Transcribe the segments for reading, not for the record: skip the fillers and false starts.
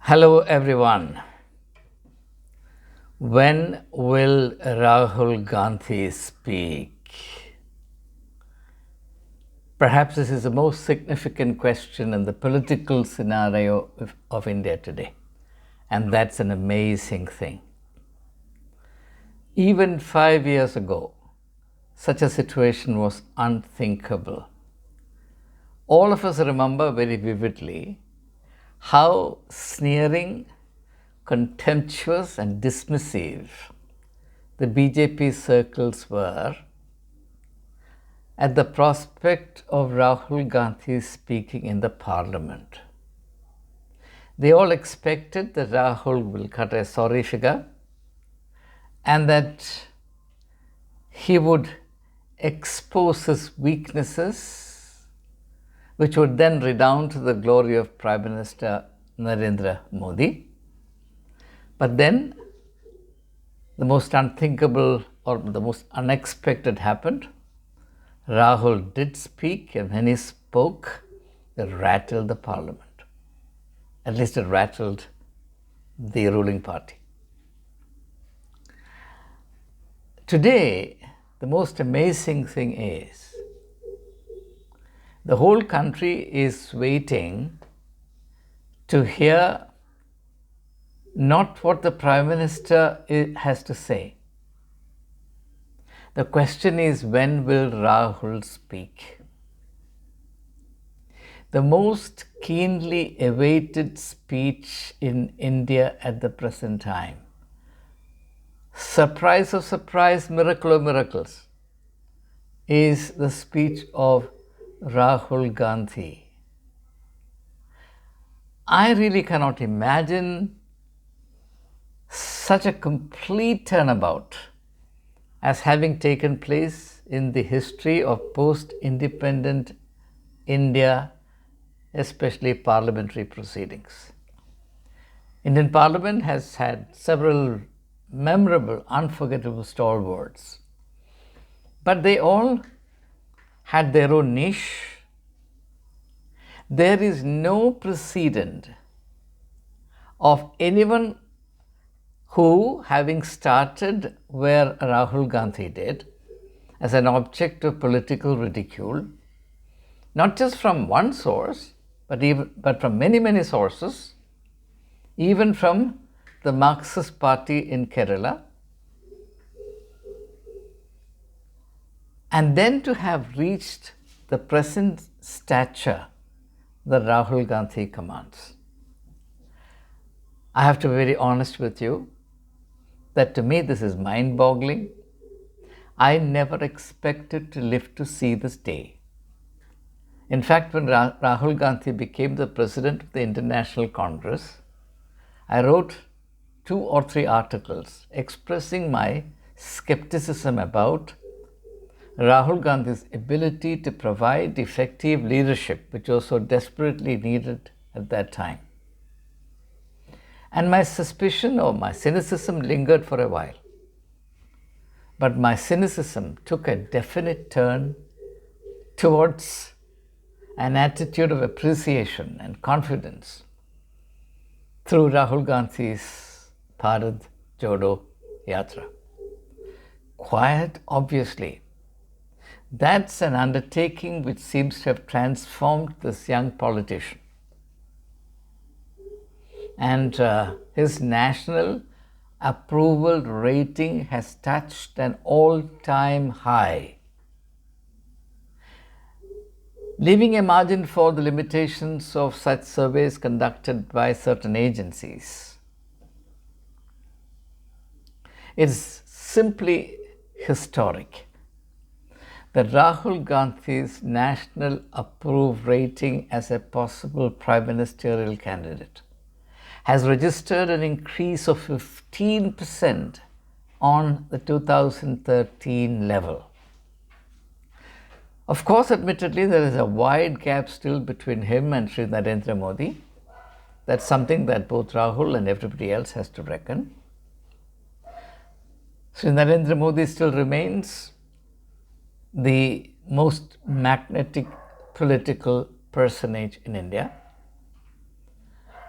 Hello everyone. When will Rahul Gandhi speak? Perhaps this is the most significant question in the political scenario of India today. And that's an amazing thing. Even 5 years ago, such a situation was unthinkable. All of us remember very vividly how sneering, contemptuous and dismissive the BJP circles were at the prospect of Rahul Gandhi speaking in the parliament. They all expected that Rahul will cut a sorry figure and that he would expose his weaknesses, which would then redound to the glory of Prime Minister Narendra Modi. But then the most unthinkable or the most unexpected happened. Rahul did speak, and when he spoke, it rattled the parliament. At least it rattled the ruling party. Today, the most amazing thing is the whole country is waiting to hear not what the Prime Minister has to say. The question is, when will Rahul speak? The most keenly awaited speech in India at the present time. Surprise of surprise, miracle of miracles, is the speech of Rahul Gandhi. I really cannot imagine such a complete turnabout as having taken place in the history of post-independent India, especially parliamentary proceedings. Indian Parliament has had several memorable, unforgettable stalwarts, but they all had their own niche. There is no precedent of anyone who, having started where Rahul Gandhi did, as an object of political ridicule, not just from one source, but from many, many sources, even from the Marxist Party in Kerala, and then to have reached the present stature that Rahul Gandhi commands. I have to be very honest with you that to me this is mind-boggling. I never expected to live to see this day. In fact, when Rahul Gandhi became the president of the International Congress, I wrote 2 or 3 articles expressing my skepticism about Rahul Gandhi's ability to provide effective leadership, which was so desperately needed at that time. And my suspicion or my cynicism lingered for a while. But my cynicism took a definite turn towards an attitude of appreciation and confidence through Rahul Gandhi's Bharat Jodo Yatra. Quiet, obviously. That's an undertaking which seems to have transformed this young politician. And his national approval rating has touched an all-time high. Leaving a margin for the limitations of such surveys conducted by certain agencies, it's simply historic that Rahul Gandhi's national approval rating as a possible prime ministerial candidate has registered an increase of 15% on the 2013 level. Of course, admittedly, there is a wide gap still between him and Sri Narendra Modi. That's something that both Rahul and everybody else has to reckon. Sri Narendra Modi still remains the most magnetic political personage in India.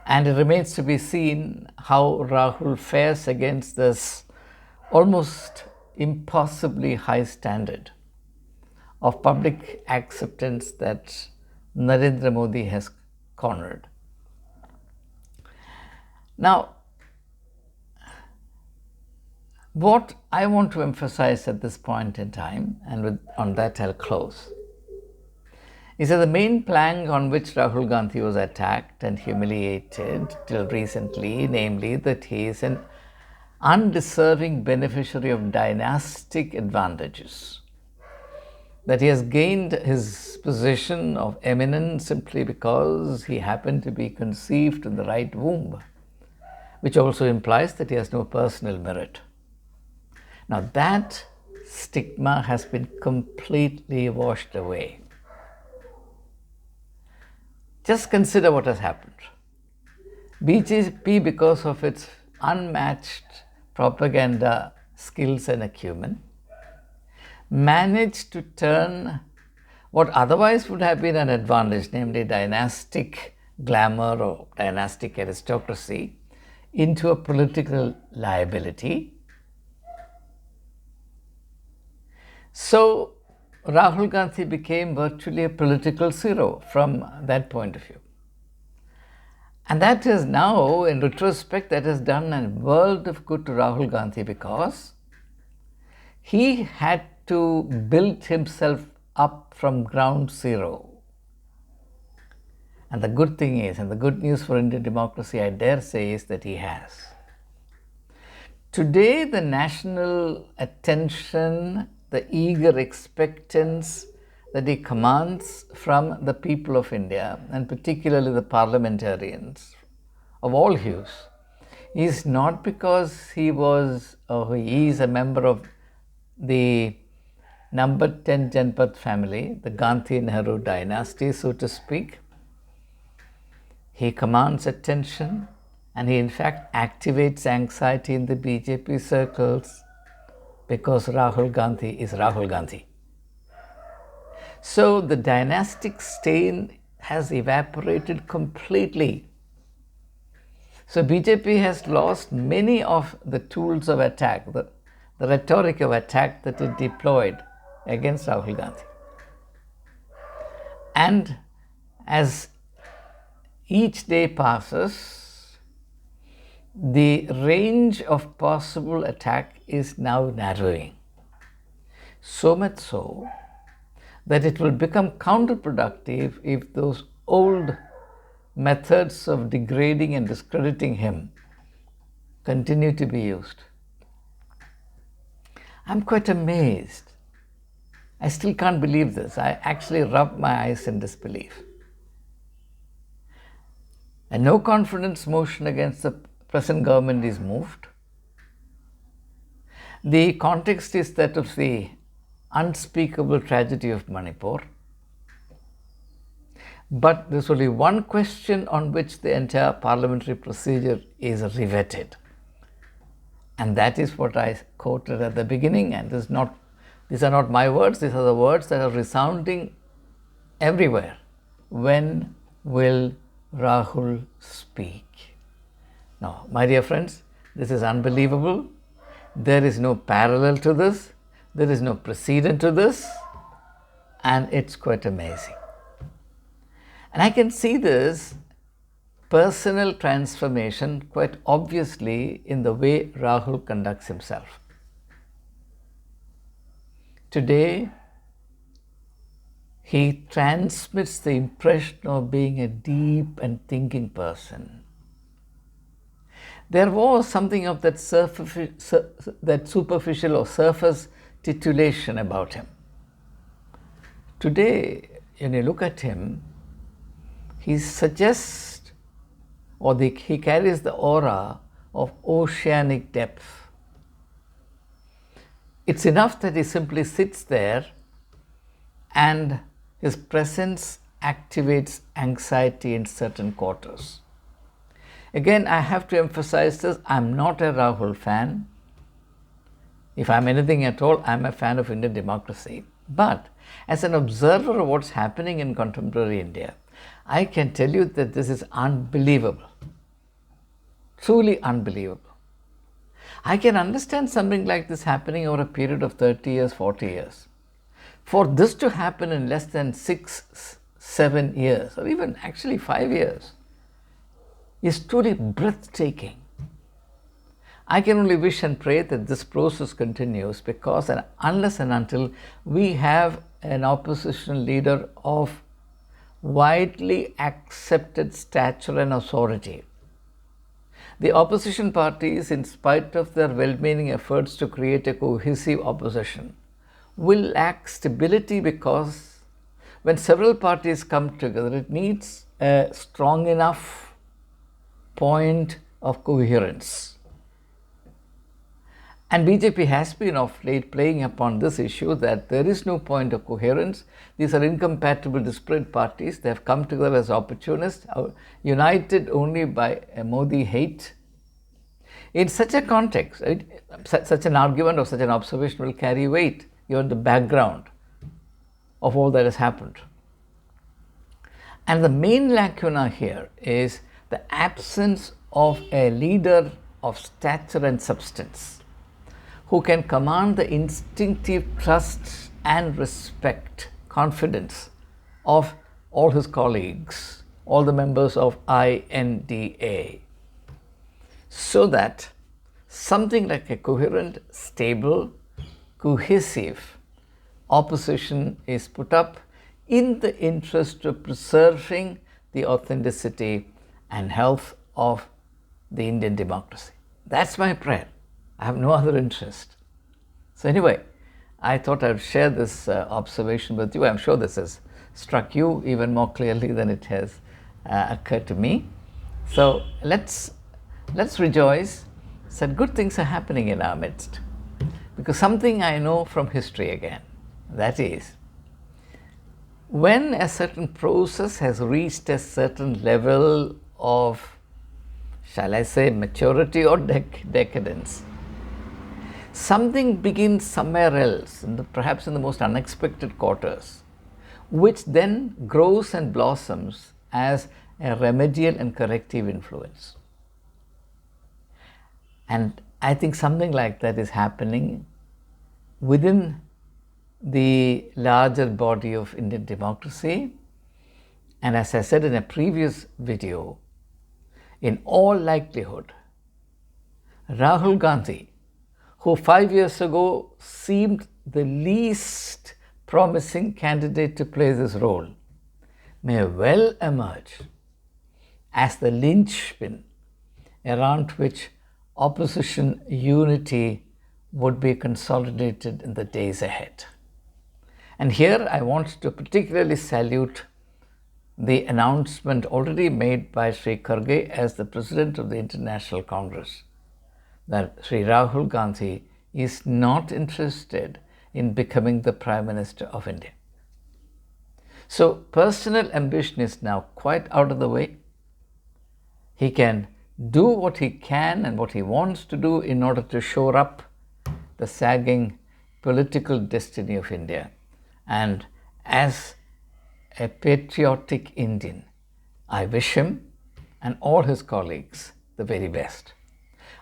And it remains to be seen how Rahul fares against this almost impossibly high standard of public acceptance that Narendra Modi has cornered. Now, what I want to emphasize at this point in time, and on that I'll close, is that the main plank on which Rahul Gandhi was attacked and humiliated till recently, namely that he is an undeserving beneficiary of dynastic advantages, that he has gained his position of eminence simply because he happened to be conceived in the right womb, which also implies that he has no personal merit. Now that stigma has been completely washed away. Just consider what has happened. BJP, because of its unmatched propaganda skills and acumen, managed to turn what otherwise would have been an advantage, namely dynastic glamour or dynastic aristocracy, into a political liability. So Rahul Gandhi became virtually a political zero from that point of view. And that is now, in retrospect, that has done a world of good to Rahul Gandhi, because he had to build himself up from ground zero. And the good thing is, and the good news for Indian democracy, I dare say, is that he has. Today, the national attention, the eager expectance that he commands from the people of India, and particularly the parliamentarians of all hues, is not because he was or he is a member of the number 10 Janpath family, the Gandhi-Nehru dynasty, so to speak. He commands attention, and he in fact activates anxiety in the BJP circles because Rahul Gandhi is Rahul Gandhi. So the dynastic stain has evaporated completely. So BJP has lost many of the tools of attack, the rhetoric of attack that it deployed against Rahul Gandhi. And as each day passes, the range of possible attack is now narrowing. So much so that it will become counterproductive if those old methods of degrading and discrediting him continue to be used. I'm quite amazed. I still can't believe this. I actually rub my eyes in disbelief. A no confidence motion against the present government is moved. The context is that of the unspeakable tragedy of Manipur. But there's only one question on which the entire parliamentary procedure is riveted. And that is what I quoted at the beginning, and these are not my words, these are the words that are resounding everywhere. When will Rahul speak? Now, my dear friends, this is unbelievable. There is no parallel to this. There is no precedent to this. And it's quite amazing. And I can see this personal transformation quite obviously in the way Rahul conducts himself. Today, he transmits the impression of being a deep and thinking person. There was something of that superficial or surface titillation about him. Today, when you look at him, he suggests, or he carries the aura of oceanic depth. It's enough that he simply sits there and his presence activates anxiety in certain quarters. Again, I have to emphasize this, I'm not a Rahul fan. If I'm anything at all, I'm a fan of Indian democracy. But as an observer of what's happening in contemporary India, I can tell you that this is unbelievable. truly unbelievable. I can understand something like this happening over a period of 30 years, 40 years. For this to happen in less than 6, 7 years, or even actually 5 years, is truly breathtaking. I can only wish and pray that this process continues, because unless and until we have an opposition leader of widely accepted stature and authority, the opposition parties, in spite of their well-meaning efforts to create a cohesive opposition, will lack stability, because when several parties come together, it needs a strong enough point of coherence. And BJP has been of late playing upon this issue that there is no point of coherence. These are incompatible, disparate parties. They have come together as opportunists, united only by a Modi hate. In such a context, such an argument or such an observation will carry weight given the background of all that has happened. And the main lacuna here is the absence of a leader of stature and substance who can command the instinctive trust and respect, confidence of all his colleagues, all the members of INDA, so that something like a coherent, stable, cohesive opposition is put up in the interest of preserving the authenticity and health of the Indian democracy. That's my prayer. I have no other interest. So anyway, I thought I would share this observation with you. I'm sure this has struck you even more clearly than it has occurred to me. So let's rejoice that good things are happening in our midst. Because something I know from history again, that is, when a certain process has reached a certain level of, shall I say, maturity or decadence, something begins somewhere else, perhaps in the most unexpected quarters, which then grows and blossoms as a remedial and corrective influence. And I think something like that is happening within the larger body of Indian democracy. And as I said in a previous video, in all likelihood, Rahul Gandhi, who 5 years ago seemed the least promising candidate to play this role, may well emerge as the linchpin around which opposition unity would be consolidated in the days ahead. And here I want to particularly salute the announcement already made by Sri Kharge as the President of the International Congress, that Sri Rahul Gandhi is not interested in becoming the Prime Minister of India. So personal ambition is now quite out of the way. He can do what he can and what he wants to do in order to shore up the sagging political destiny of India. And as a patriotic Indian, I wish him and all his colleagues the very best.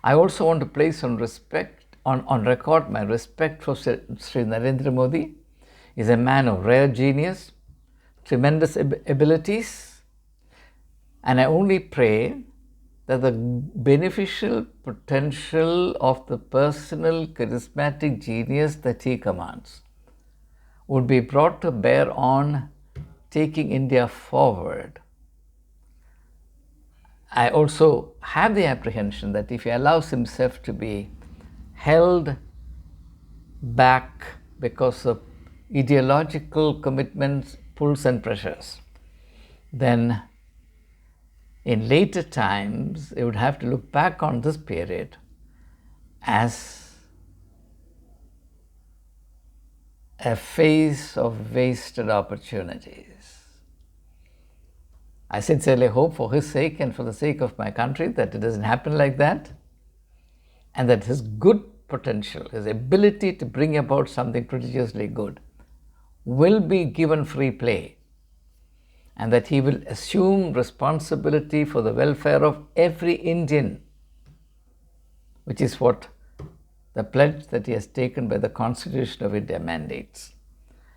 I also want to place on record my respect for Sri Narendra Modi. He is a man of rare genius, tremendous abilities, and I only pray that the beneficial potential of the personal charismatic genius that he commands would be brought to bear on taking India forward. I also have the apprehension that if he allows himself to be held back because of ideological commitments, pulls and pressures, then in later times, he would have to look back on this period as a phase of wasted opportunities. I sincerely hope for his sake and for the sake of my country that it doesn't happen like that, and that his good potential, his ability to bring about something prodigiously good will be given free play, and that he will assume responsibility for the welfare of every Indian which is what the pledge that he has taken by the Constitution of India mandates.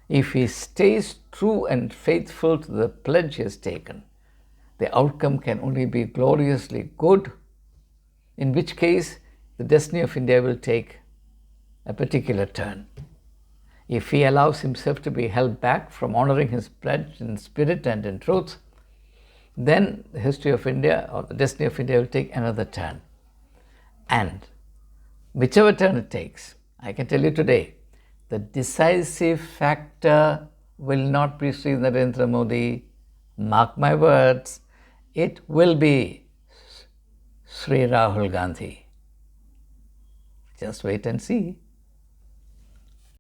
If he stays true and faithful to the pledge he has taken, the outcome can only be gloriously good, in which case the destiny of India will take a particular turn. If he allows himself to be held back from honoring his pledge in spirit and in truth, then the history of India or the destiny of India will take another turn. And whichever turn it takes, I can tell you today, the decisive factor will not be Sri Narendra Modi. Mark my words, it will be Sri Rahul Gandhi. Just wait and see.